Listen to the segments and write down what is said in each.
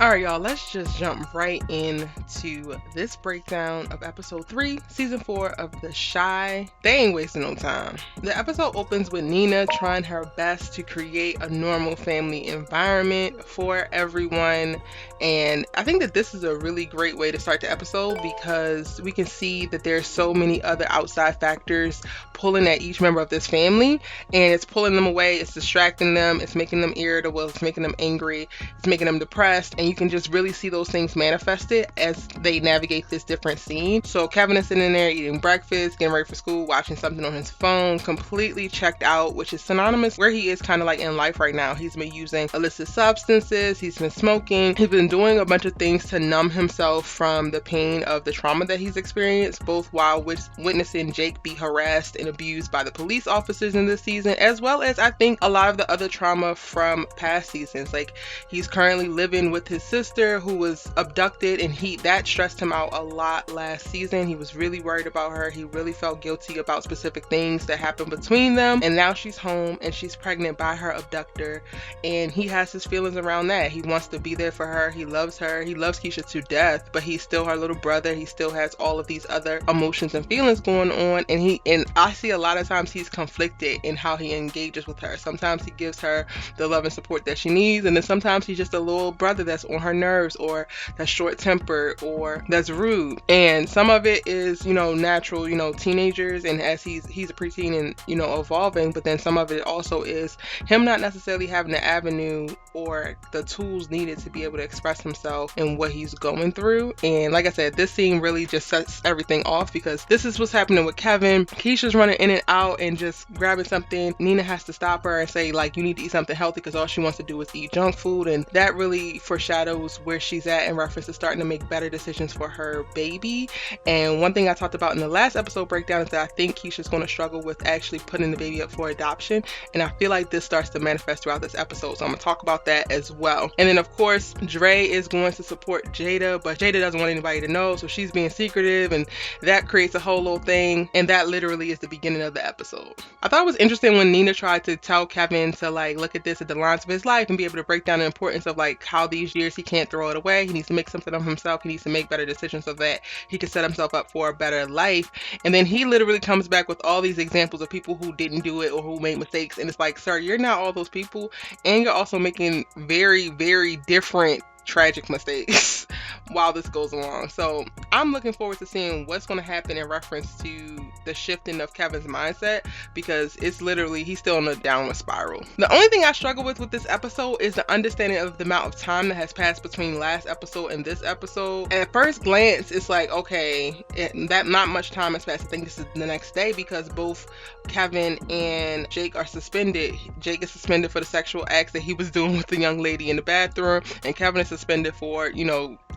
All right, y'all, let's just jump right into this breakdown of episode 3, season 4 of The Shy. They ain't wasting no time. The episode opens with Nina trying her best to create a normal family environment for everyone. And I think that this is a really great way to start the episode because we can see that there's so many other outside factors pulling at each member of this family, and it's pulling them away, it's distracting them, it's making them irritable, it's making them angry, it's making them depressed, and you can just really see those things manifested as they navigate this different scene. So Kevin is sitting there eating breakfast, getting ready for school, watching something on his phone, completely checked out, which is synonymous where he is kind of like in life right now. He's been using illicit substances, he's been smoking, he's been doing a bunch of things to numb himself from the pain of the trauma that he's experienced, both while witnessing Jake be harassed and abused by the police officers in this season, as well as I think a lot of the other trauma from past seasons. Like, he's currently living with his sister who was abducted, and that stressed him out a lot last season. He was really worried about her. He really felt guilty about specific things that happened between them, and now she's home and she's pregnant by her abductor, and he has his feelings around that. He wants to be there for her. He loves her. He loves Kiesha to death, but he's still her little brother. He still has all of these other emotions and feelings going on, and I see a lot of times he's conflicted in how he engages with her. Sometimes he gives her the love and support that she needs, and then sometimes he's just a little brother that's on her nerves, or that's short-tempered, or that's rude. And some of it is, natural, teenagers, and as he's a preteen and, evolving, but then some of it also is him not necessarily having the avenue or the tools needed to be able to express himself and what he's going through. And like I said, this scene really just sets everything off because this is what's happening with Kevin. Kiesha's running in and out and just grabbing something. Nina has to stop her and say, like, you need to eat something healthy because all she wants to do is eat junk food. And that really foreshadows where she's at in reference to starting to make better decisions for her baby. And one thing I talked about in the last episode breakdown is that I think Kiesha's going to struggle with actually putting the baby up for adoption. And I feel like this starts to manifest throughout this episode. So I'm going to talk about that as well. And then, of course, Dre is going to support Jada, but Jada doesn't want anybody to know. So she's being secretive, and that creates a whole little thing. And that literally is the beginning of the episode. I thought it was interesting when Nina tried to tell Kevin to look at this at the lines of his life and be able to break down the importance of how these years he can't throw it away. He needs to make something of himself. He needs to make better decisions so that he can set himself up for a better life. And then he literally comes back with all these examples of people who didn't do it or who made mistakes. And it's like, sir, you're not all those people, and you're also making very, very different tragic mistakes while this goes along. So I'm looking forward to seeing what's going to happen in reference to the shifting of Kevin's mindset, because it's literally, he's still on a downward spiral. The only thing I struggle with this episode is the understanding of the amount of time that has passed between last episode and this episode. At first glance, it's like, okay, that not much time has passed. I think this is the next day, because both Kevin and Jake are suspended. Jake is suspended for the sexual acts that he was doing with the young lady in the bathroom, and Kevin is suspended for,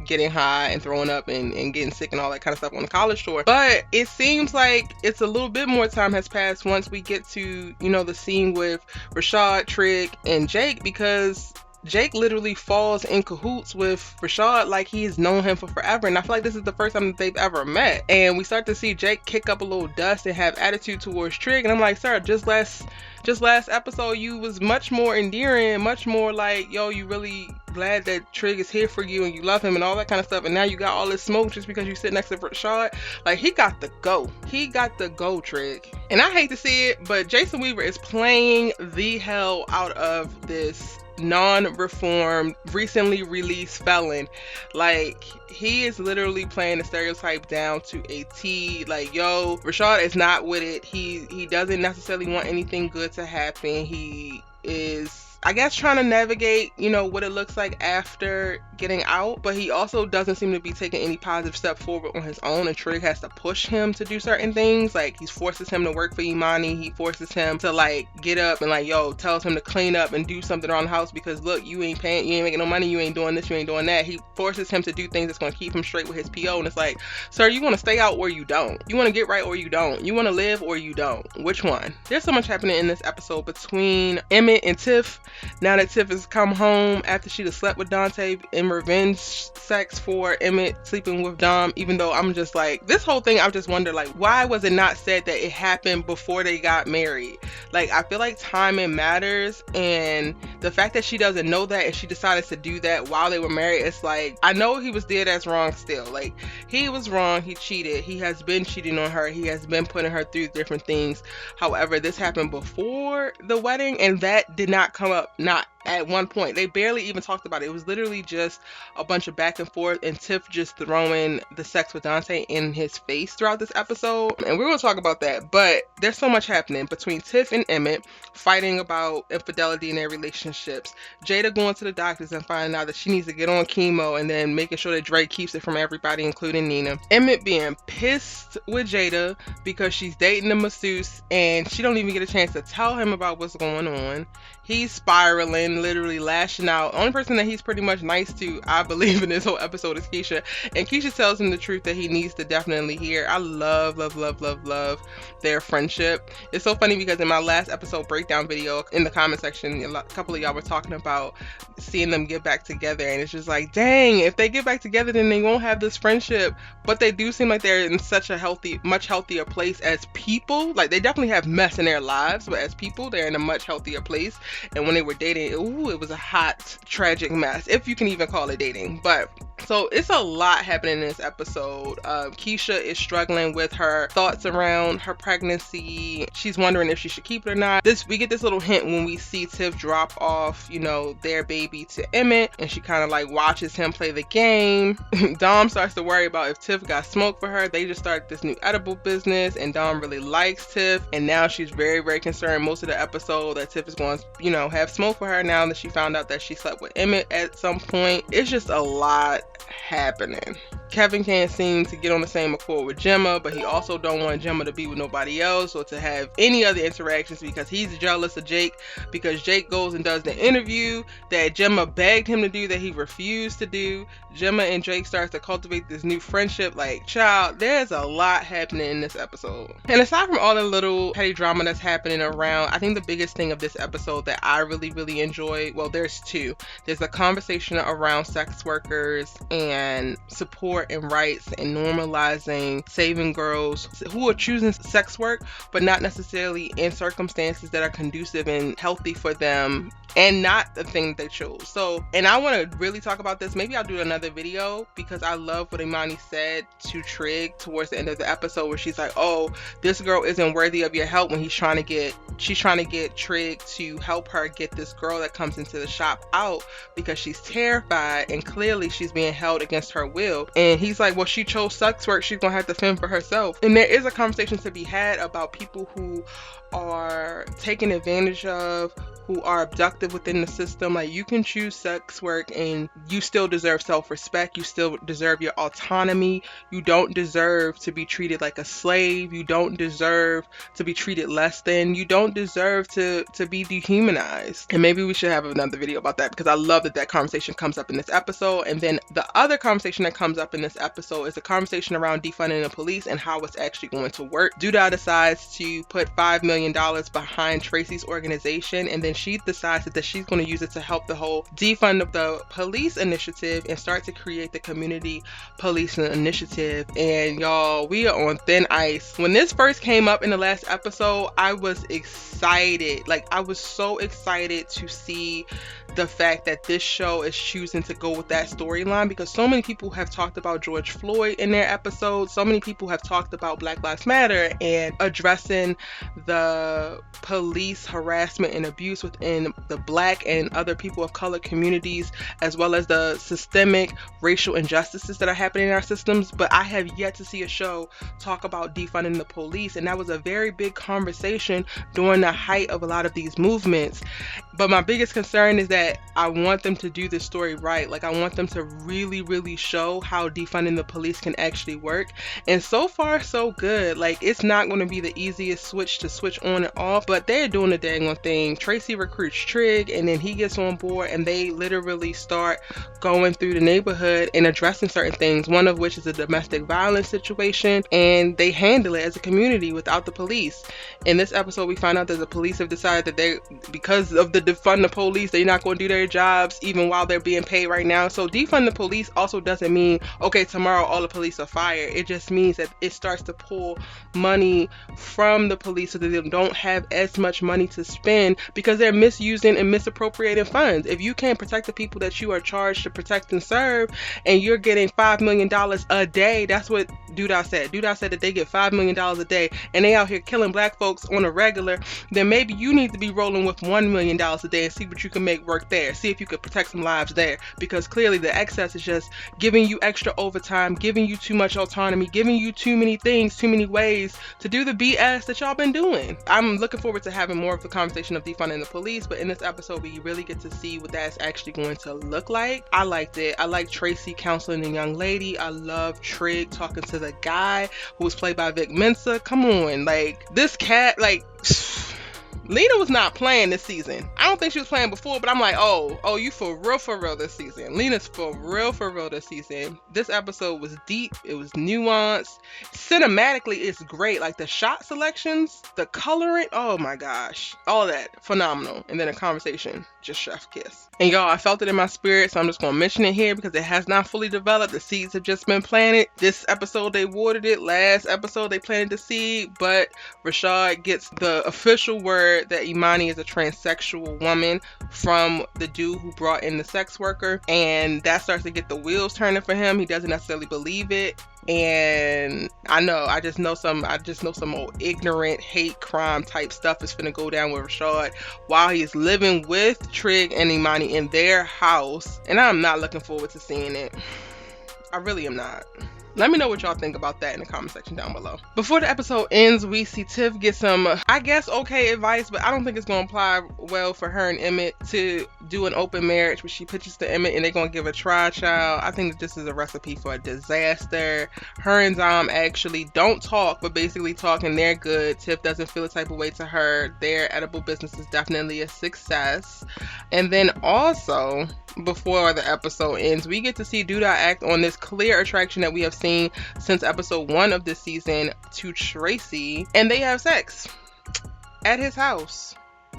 getting high and throwing up and getting sick and all that kind of stuff on the college tour. But it seems like it's a little bit more time has passed once we get to, the scene with Rashad, Trig, and Jake, because Jake literally falls in cahoots with Rashad like he's known him for forever, and I feel like this is the first time that they've ever met. And we start to see Jake kick up a little dust and have attitude towards Trig, and I'm like, sir, just last episode you was much more endearing, much more like, yo, you really glad that Trig is here for you and you love him and all that kind of stuff, and now you got all this smoke just because you sit next to Rashad. Like, he got to go, Trig. And I hate to see it, but Jason Weaver is playing the hell out of this non-reformed, recently released felon. Like, he is literally playing the stereotype down to a T. Like, yo, Rashad is not with it. He doesn't necessarily want anything good to happen. He is, I guess, trying to navigate, what it looks like after getting out, but he also doesn't seem to be taking any positive step forward on his own, and Trig has to push him to do certain things. Like, he forces him to work for Imani. He forces him to get up and tells him to clean up and do something around the house because, look, you ain't paying, you ain't making no money, you ain't doing this, you ain't doing that. He forces him to do things that's going to keep him straight with his PO, and it's like, sir, you want to stay out or you don't? You want to get right or you don't? You want to live or you don't? Which one? There's so much happening in this episode between Emmett and Tiff. now that Tiff has come home after she'd have slept with Dante in revenge sex for Emmett sleeping with Dom, even though I'm just like, this whole thing, I just wonder, like, why was it not said that it happened before they got married? Like, I feel like timing matters, and the fact that she doesn't know that and she decided to do that while they were married, it's like, I know he was dead as wrong still. Like, he was wrong, he cheated, he has been cheating on her, he has been putting her through different things. However, this happened before the wedding, and that did not come up, not at one point. They barely even talked about it. It was literally just a bunch of back and forth, and Tiff just throwing the sex with Dante in his face throughout this episode. And we're going to talk about that, but there's so much happening between Tiff and Emmett, fighting about infidelity in their relationships, Jada going to the doctors and finding out that she needs to get on chemo, and then making sure that Drake keeps it from everybody, including Nina, Emmett being pissed with Jada because she's dating a masseuse and she don't even get a chance to tell him about what's going on. He's spiraling, literally lashing out. Only person that he's pretty much nice to, I believe, in this whole episode is Kiesha. And Kiesha tells him the truth that he needs to definitely hear. I love their friendship. It's so funny because in my last episode breakdown video, in the comment section, a couple of y'all were talking about seeing them get back together. And it's just like, dang, if they get back together, then they won't have this friendship. But they do seem like they're in such a much healthier place as people. Like, they definitely have mess in their lives, but as people, they're in a much healthier place. And when they were dating, it was a hot, tragic mess, if you can even call it dating. But so it's a lot happening in this episode. Kiesha is struggling with her thoughts around her pregnancy. She's wondering if she should keep it or not. We get this little hint when we see Tiff drop off, their baby to Emmett, and she kind of like watches him play the game. Dom starts to worry about if Tiff got smoke for her. They just started this new edible business, and Dom really likes Tiff, and now she's very, very concerned most of the episode that Tiff is going to, have smoke for her now that she found out that she slept with Emmett at some point. It's just a lot happening. Kevin can't seem to get on the same accord with Gemma, but he also don't want Gemma to be with nobody else or to have any other interactions because he's jealous of Jake, because Jake goes and does the interview that Gemma begged him to do that he refused to do. Gemma and Jake starts to cultivate this new friendship. Like, child, there's a lot happening in this episode. And aside from all the little petty drama that's happening around, I think the biggest thing of this episode that I really, really enjoyed, well, there's two. There's a conversation around sex workers and support and rights and normalizing saving girls who are choosing sex work, but not necessarily in circumstances that are conducive and healthy for them and not the thing they chose. So, and I want to really talk about this. Maybe I'll do another video because I love what Imani said to Trig towards the end of the episode, where she's like, oh, this girl isn't worthy of your help, when she's trying to get Trig to help her get this girl that comes into the shop out because she's terrified and clearly she's being held against her will. And he's like, well, she chose sex work, she's gonna have to fend for herself. And there is a conversation to be had about people who are taken advantage of, who are abducted within the system. Like, you can choose sex work and you still deserve self-respect, you still deserve your autonomy, you don't deserve to be treated like a slave, you don't deserve to be treated less than, you don't deserve to be dehumanized. And maybe we should have another video about that because I love that conversation comes up in this episode. And then the other conversation that comes up in this episode is a conversation around defunding the police and how it's actually going to work. Douda decides to put $5 million behind Tracy's organization, and then she decides that she's going to use it to help the whole defund of the police initiative and start to create the community policing initiative. And y'all, we are on thin ice. When this first came up in the last episode, I was excited. Like, I was so excited to see the fact that this show is choosing to go with that storyline, because so many people have talked about George Floyd in their episodes. So many people have talked about Black Lives Matter and addressing the police harassment and abuse within the Black and other people of color communities, as well as the systemic racial injustices that are happening in our systems. But I have yet to see a show talk about defunding the police, and that was a very big conversation during the height of a lot of these movements. But my biggest concern is that that I want them to do this story right. Like, I want them to really, really show how defunding the police can actually work. And so far, so good. Like, it's not going to be the easiest switch to switch on and off, but they're doing the dang on thing. Tracy recruits Trig, and then he gets on board, and they literally start going through the neighborhood and addressing certain things, one of which is a domestic violence situation, and they handle it as a community without the police. In this episode, we find out that the police have decided that they, because of the defund the police, they're not going to do their jobs even while they're being paid right now. So defund the police also doesn't mean, okay, tomorrow all the police are fired. It just means that it starts to pull money from the police so that they don't have as much money to spend because they're misusing and misappropriating funds. If you can't protect the people that you are charged to protect and serve, and you're getting $5 million a day, that's what Douda said. Douda said that they get $5 million a day and they out here killing black folks on a regular, then maybe you need to be rolling with $1 million a day and see what you can make work there. See if you could protect some lives there, because clearly the excess is just giving you extra overtime, giving you too much autonomy, giving you too many things, too many ways to do the BS that y'all been doing. I'm looking forward to having more of the conversation of defunding the police, but in this episode we really get to see what that's actually going to look like. I liked it. I like Tracy counseling the young lady. I love Trig talking to the guy who was played by Vic Mensa. Come on, like, this cat, like, Lena was not playing this season. I don't think she was playing before, but I'm like, oh, you for real this season. Lena's for real this season. This episode was deep. It was nuanced. Cinematically, it's great. Like, the shot selections, the coloring, oh my gosh. All of that, phenomenal. And then a conversation, just chef kiss. And y'all, I felt it in my spirit, so I'm just going to mention it here because it has not fully developed. The seeds have just been planted. This episode, they watered it. Last episode, they planted the seed, but Rashad gets the official word that Imani is a transsexual woman from the dude who brought in the sex worker, and that starts to get the wheels turning for him. He doesn't necessarily believe it, and I just know some old ignorant hate crime type stuff is finna go down with Rashad while he's living with Trig and Imani in their house, and I'm not looking forward to seeing it. I really am not. Let me know what y'all think about that in the comment section down below. Before the episode ends, we see Tiff get some, I guess, okay advice, but I don't think it's going to apply well for her and Emmett to do an open marriage, which she pitches to Emmett and they're going to give a tri-child. I think that this is a recipe for a disaster. Her and Dom actually don't talk, but basically talk, and they're good. Tiff doesn't feel a type of way to her. Their edible business is definitely a success. And then also, before the episode ends, we get to see Douda act on this clear attraction that we have seen since episode 1 of this season to Tracy, and they have sex at his house,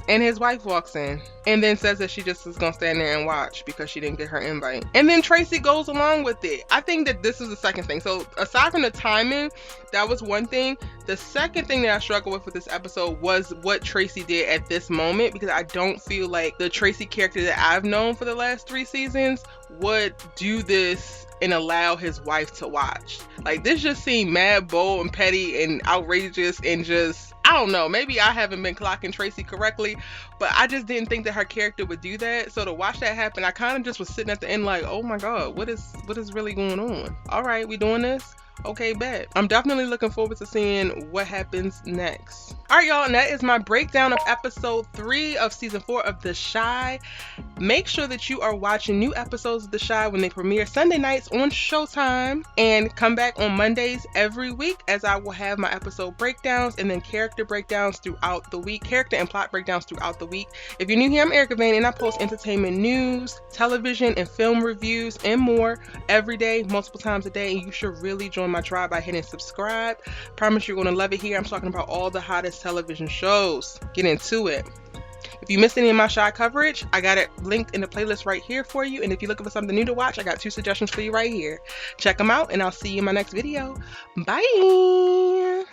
and his wife walks in and then says that she just is gonna stand there and watch because she didn't get her invite, and then Tracy goes along with it. I think that this is the second thing. So aside from the timing, that was one thing. The second thing that I struggled with this episode was what Tracy did at this moment, because I don't feel like the Tracy character that I've known for the last 3 seasons would do this and allow his wife to watch. Like, this just seemed mad bold and petty and outrageous, and just, I don't know, maybe I haven't been clocking Tracy correctly, but I just didn't think that her character would do that. So to watch that happen, I kind of just was sitting at the end like, oh my god, what is really going on? All right, we doing this? Okay, bet. I'm definitely looking forward to seeing what happens next. All right, y'all, and that is my breakdown of episode 3 of season 4 of The Chi. Make sure that you are watching new episodes of The Chi when they premiere Sunday nights on Showtime, and come back on Mondays every week, as I will have my episode breakdowns and then character breakdowns throughout the week, character and plot breakdowns throughout the week. If you're new here, I'm Erica Vane, and I post entertainment news, television and film reviews, and more every day, multiple times a day, and you should really join my tribe by hitting subscribe. Promise you're going to love it here. I'm talking about all the hottest television shows. Get into it. If you missed any of my Chi coverage, I got it linked in the playlist right here for you. And if you're looking for something new to watch, I got 2 suggestions for you right here. Check them out, and I'll see you in my next video. Bye.